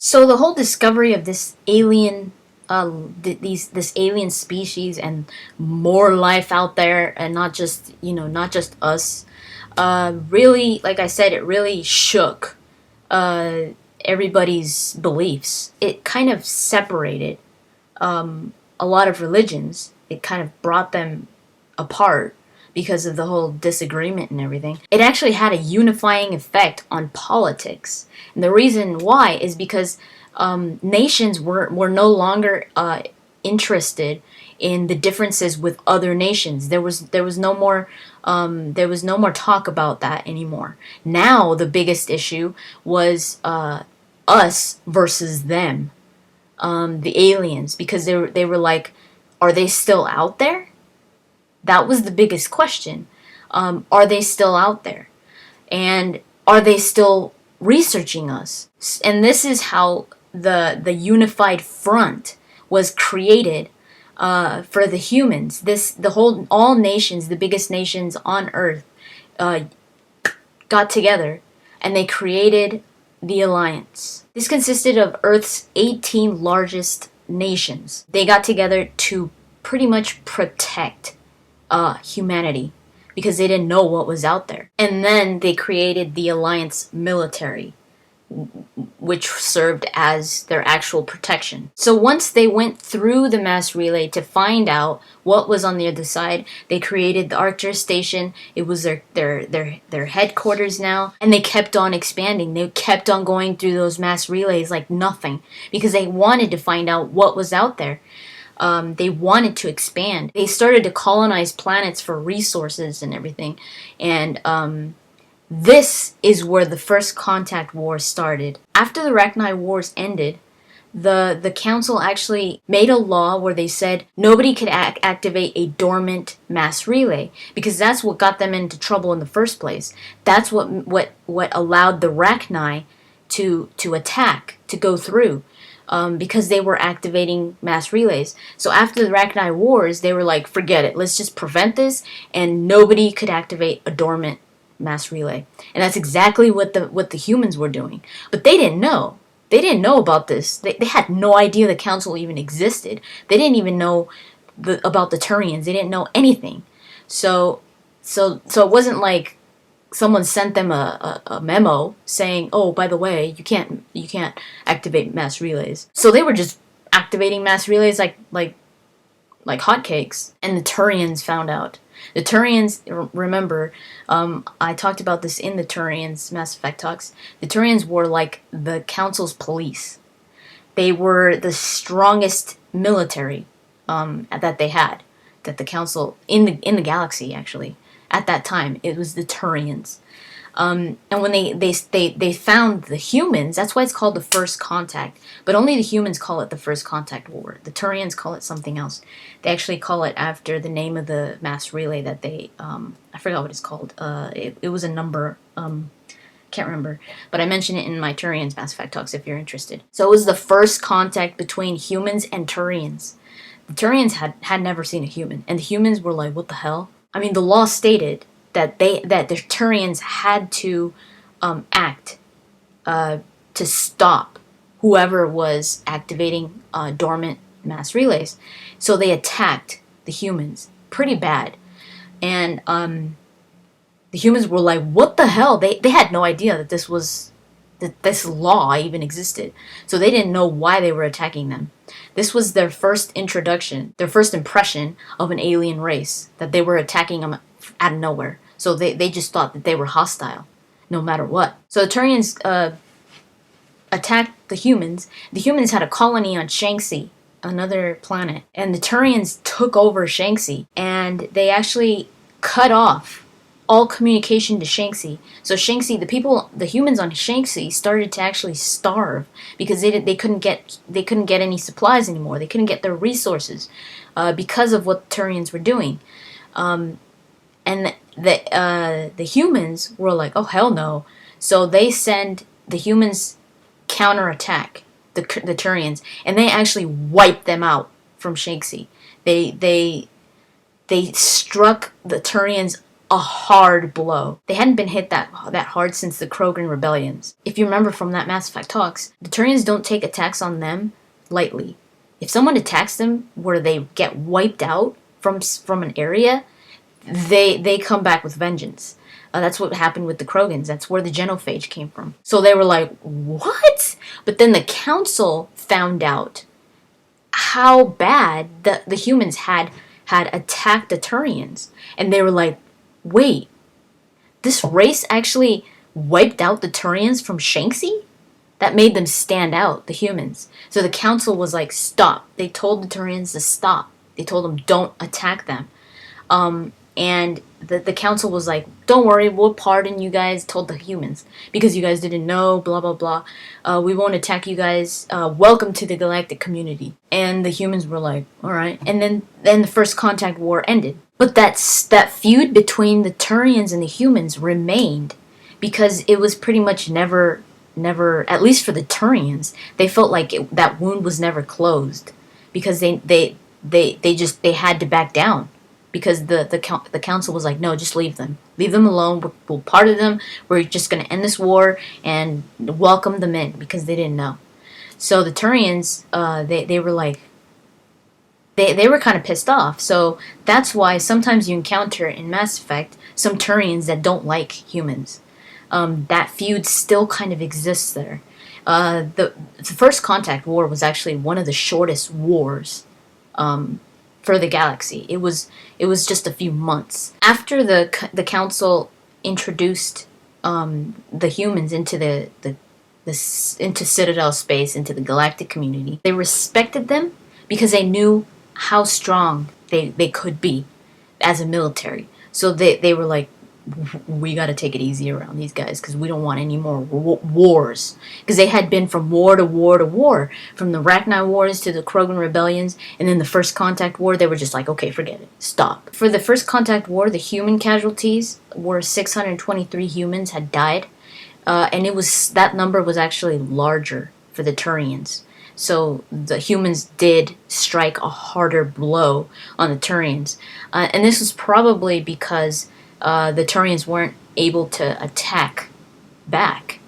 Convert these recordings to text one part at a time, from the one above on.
So the whole discovery of this alien, this alien species and more life out there, and not just us, really, like I said, it really shook uh, everybody's beliefs. It kind of separated a lot of religions. It kind of brought them apart because of the whole disagreement and everything. It actually had a unifying effect on politics. And the reason why is because nations were no longer interested in the differences with other nations. There was no more talk about that anymore. Now the biggest issue was us versus them, the aliens, because they were like, are they still out there? That was the biggest question. Are they still out there? And are they still researching us? And this is how the unified front was created for the humans. All nations, the biggest nations on Earth, got together and they created the Alliance. This consisted of Earth's 18 largest nations. They got together to pretty much protect humanity because they didn't know what was out there. And then they created the Alliance military, which served as their actual protection. So once they went through the mass relay to find out what was on the other side, they created the Archer Station. It was their headquarters now, and they kept on expanding. They kept on going through those mass relays like nothing because they wanted to find out what was out there. They wanted to expand. They started to colonize planets for resources and everything, and this is where the first contact war started. After the Rachni Wars ended, the council actually made a law where they said nobody could activate a dormant mass relay because that's what got them into trouble in the first place. That's what allowed the Rachni to attack, to go through. Because they were activating mass relays. So after the Rachni Wars, they were like, forget it, let's just prevent this, and nobody could activate a dormant mass relay. And that's exactly what the humans were doing. But they didn't know. They didn't know about this. They had no idea the council even existed. They didn't even know about the Turians. They didn't know anything. So it wasn't like someone sent them a memo saying, oh, by the way, you can't activate mass relays. So they were just activating mass relays like hotcakes. And the Turians found out. The Turians, remember, I talked about this in the Turians Mass Effect talks. The Turians were like the Council's police. They were the strongest military that they had, that the Council in the galaxy actually. At that time, it was the Turians. And when they found the humans, that's why it's called the First Contact. But only the humans call it the First Contact War. The Turians call it something else. They actually call it after the name of the mass relay that they, I forgot what it's called. It was a number, can't remember. But I mention it in my Turians Mass Effect talks if you're interested. So it was the first contact between humans and Turians. The Turians had never seen a human. And the humans were like, what the hell? I mean, the law stated that the Turians had to act to stop whoever was activating dormant mass relays. So they attacked the humans pretty bad, and the humans were like, "What the hell?" They had no idea that this law even existed. So they didn't know why they were attacking them. This was their first introduction, their first impression of an alien race, that they were attacking them out of nowhere. So they just thought that they were hostile, no matter what. So the Turians attacked the humans. The humans had a colony on Shanxi, another planet. And the Turians took over Shanxi, and they actually cut off all communication to Shanxi. So Shanxi, the humans on Shanxi started to actually starve because they couldn't get any supplies anymore. They couldn't get their resources because of what the Turians were doing. And the humans were like, oh hell no. So they send the humans counterattack the Turians, and they actually wiped them out from Shanxi. They struck the Turians a hard blow. They hadn't been hit that hard since the Krogan rebellions. If you remember from that Mass Effect talks, the Turians don't take attacks on them lightly. If someone attacks them where they get wiped out from an area, they come back with vengeance. That's what happened with the Krogans. That's where the genophage came from. So they were like, what? But then the council found out how bad the humans had attacked the Turians. And they were like, wait, this race actually wiped out the Turians from Shanxi? That made them stand out, the humans. So the council was like, stop. They told the Turians to stop. They told them, don't attack them. And the council was like, don't worry, we'll pardon you guys, told the humans, because you guys didn't know, blah, blah, blah. We won't attack you guys. Welcome to the Galactic community. And the humans were like, all right. And then the First Contact War ended. But that feud between the Turians and the humans remained, because it was pretty much never, at least for the Turians, they felt like that wound was never closed, because they had to back down. Because the council was like, no, just leave them alone. We'll pardon them. We're just going to end this war and welcome them in, because they didn't know. So the Turians, they were like, they were kind of pissed off. So that's why sometimes you encounter in Mass Effect some Turians that don't like humans. That feud still kind of exists there. The First Contact War was actually one of the shortest wars for the galaxy. It was just a few months after the council introduced the humans into into Citadel space, into the galactic community. They respected them because they knew how strong they could be as a military. So they were like, we got to take it easy around these guys, because we don't want any more wars. Because they had been from war to war to war. From the Rachni Wars to the Krogan Rebellions, and then the First Contact War, they were just like, okay, forget it. Stop. For the First Contact War, the human casualties were 623 humans had died. And that number was actually larger for the Turians. So the humans did strike a harder blow on the Turians. And this was probably because the Turians weren't able to attack back.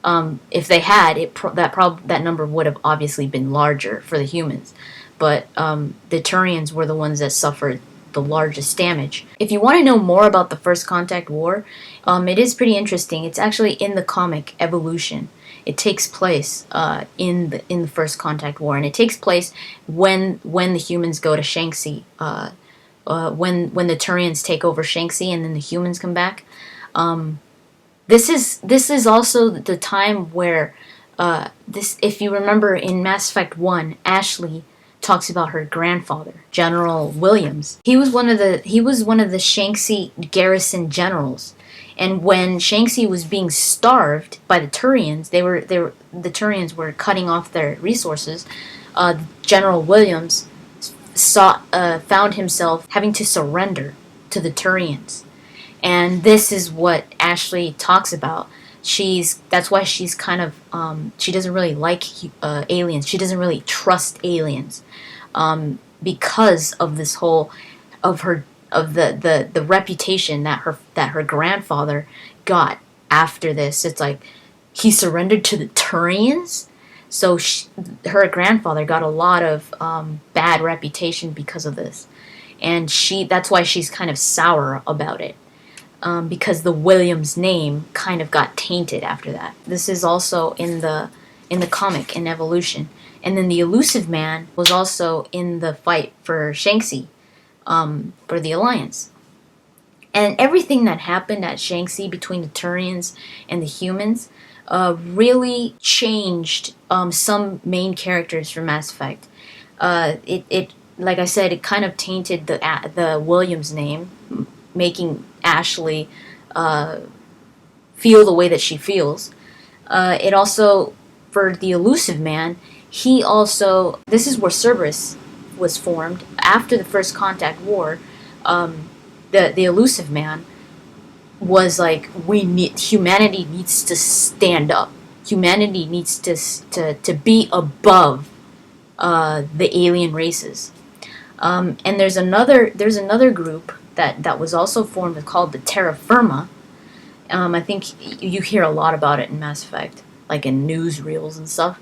If they had, that number would have obviously been larger for the humans. But the Turians were the ones that suffered the largest damage. If you want to know more about the First Contact War, it is pretty interesting. It's actually in the comic Evolution. It takes place in the First Contact War, and it takes place when the humans go to Shanxi. When the Turians take over Shanxi and then the humans come back. This is also the time where if you remember in Mass Effect 1, Ashley talks about her grandfather, General Williams. He was one of the Shanxi garrison generals. And when Shanxi was being starved by the Turians, the Turians were cutting off their resources. General Williams found himself having to surrender to the Turians. And this is what Ashley talks about. That's why she's kind of she doesn't really like aliens. She doesn't really trust aliens because of this whole of the reputation that her grandfather got after this. It's like he surrendered to the Turians. So her grandfather got a lot of bad reputation because of this, and that's why she's kind of sour about it, because the Williams name kind of got tainted after that. This is also in the comic in Evolution, and then the Elusive Man was also in the fight for Shanxi, for the Alliance, and everything that happened at Shanxi between the Turians and the humans really changed some main characters from Mass Effect. It like I said, it kind of tainted the Williams name, making Ashley feel the way that she feels. It also, for the Elusive Man, this is where Cerberus was formed after the First Contact War. The Elusive Man was like, humanity needs to stand up. Humanity needs to be above the alien races. And there's another group that was also formed called the terra firma. I think you hear a lot about it in Mass Effect, like in newsreels and stuff.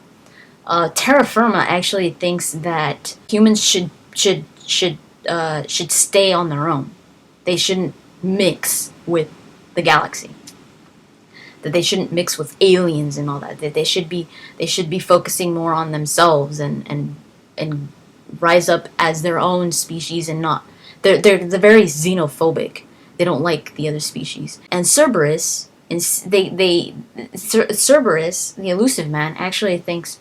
Terra firma actually thinks that humans should stay on their own. They shouldn't mix with the galaxy. That they shouldn't mix with aliens and all that. That they should be focusing more on themselves and rise up as their own species and not. They're very xenophobic. They don't like the other species. And Cerberus, Cerberus, the elusive man, actually thinks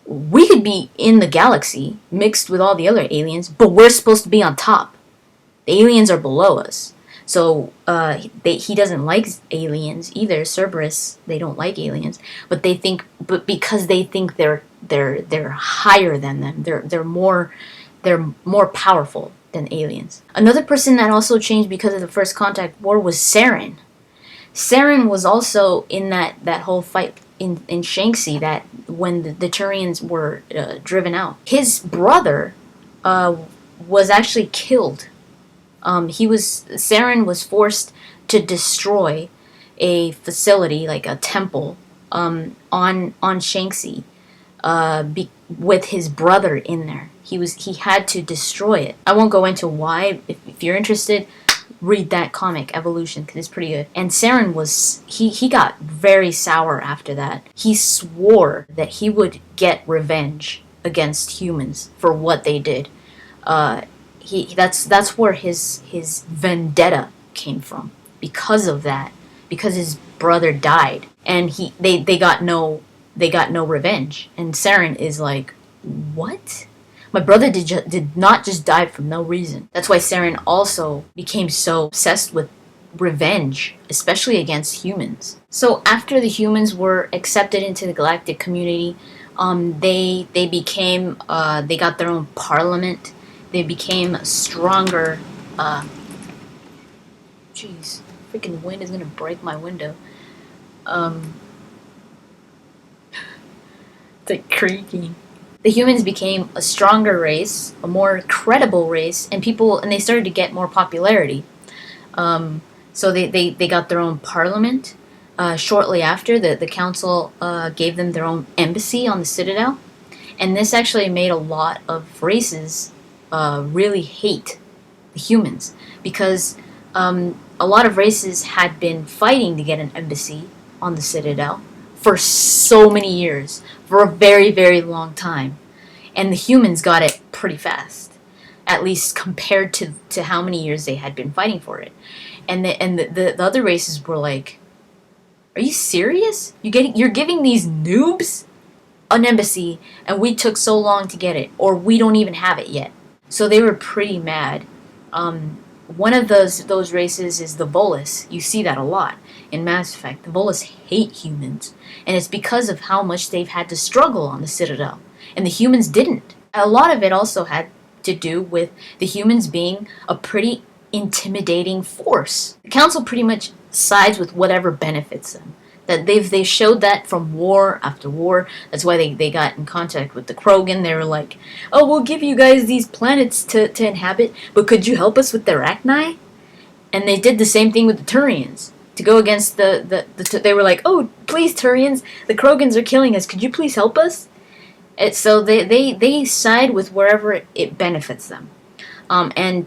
we could be in the galaxy mixed with all the other aliens, but we're supposed to be on top. The aliens are below us. So he doesn't like aliens either. Cerberus, they don't like aliens, but because they think they're higher than them. They're more powerful than aliens. Another person that also changed because of the First Contact War was Saren. Saren was also in that whole fight in Shanxi, that when the Turians were driven out. His brother was actually killed. Saren was forced to destroy a facility, like a temple, on Shanxi, with his brother in there. He had to destroy it. I won't go into why. If you're interested, read that comic, Evolution, because it's pretty good. And Saren he got very sour after that. He swore that he would get revenge against humans for what they did. That's where his vendetta came from. Because of that, because his brother died, and they got no revenge. And Saren is like, what? My brother did not just die for no reason. That's why Saren also became so obsessed with revenge, especially against humans. So after the humans were accepted into the galactic community, they got their own parliament. They became stronger. Jeez, freaking wind is gonna break my window. It's like creaking. The humans became a stronger race, a more credible race, and they started to get more popularity. So they got their own parliament. Shortly after, the council gave them their own embassy on the Citadel, and this actually made a lot of races really hate the humans, because a lot of races had been fighting to get an embassy on the Citadel for so many years, for a very, very long time. And the humans got it pretty fast, at least compared to how many years they had been fighting for it. And the other races were like, are you serious? You're giving these noobs an embassy, and we took so long to get it, or we don't even have it yet. So they were pretty mad. One of those races is the Volus. You see that a lot in Mass Effect. The Volus hate humans, and it's because of how much they've had to struggle on the Citadel, and the humans didn't. A lot of it also had to do with the humans being a pretty intimidating force. The Council pretty much sides with whatever benefits them. That they showed that from war after war. That's why they got in contact with the Krogan. They were like, oh, we'll give you guys these planets to inhabit, but could you help us with the Arachni? And they did the same thing with the Turians. To go against they were like, oh, please, Turians, the Krogans are killing us. Could you please help us? And so they side with wherever it benefits them. And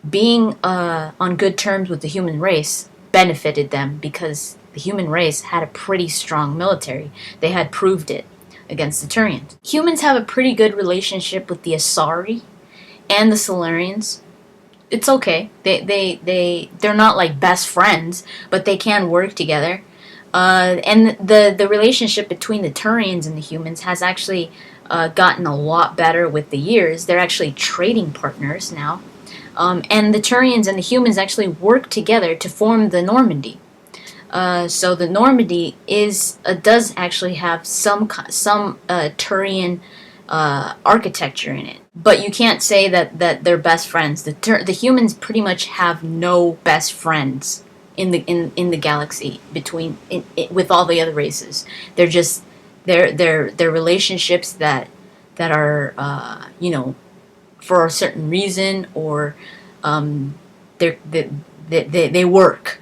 being on good terms with the human race benefited them, because the human race had a pretty strong military. They had proved it against the Turians. Humans have a pretty good relationship with the Asari and the Solarians. It's okay. They're not like best friends, but they can work together. And the relationship between the Turians and the humans has actually gotten a lot better with the years. They're actually trading partners now. And the Turians and the humans actually work together to form the Normandy. So the Normandy does actually have some Turian architecture in it, but you can't say that they're best friends. The humans pretty much have no best friends in the galaxy with all the other races. They're just they're relationships that are for a certain reason, or they work.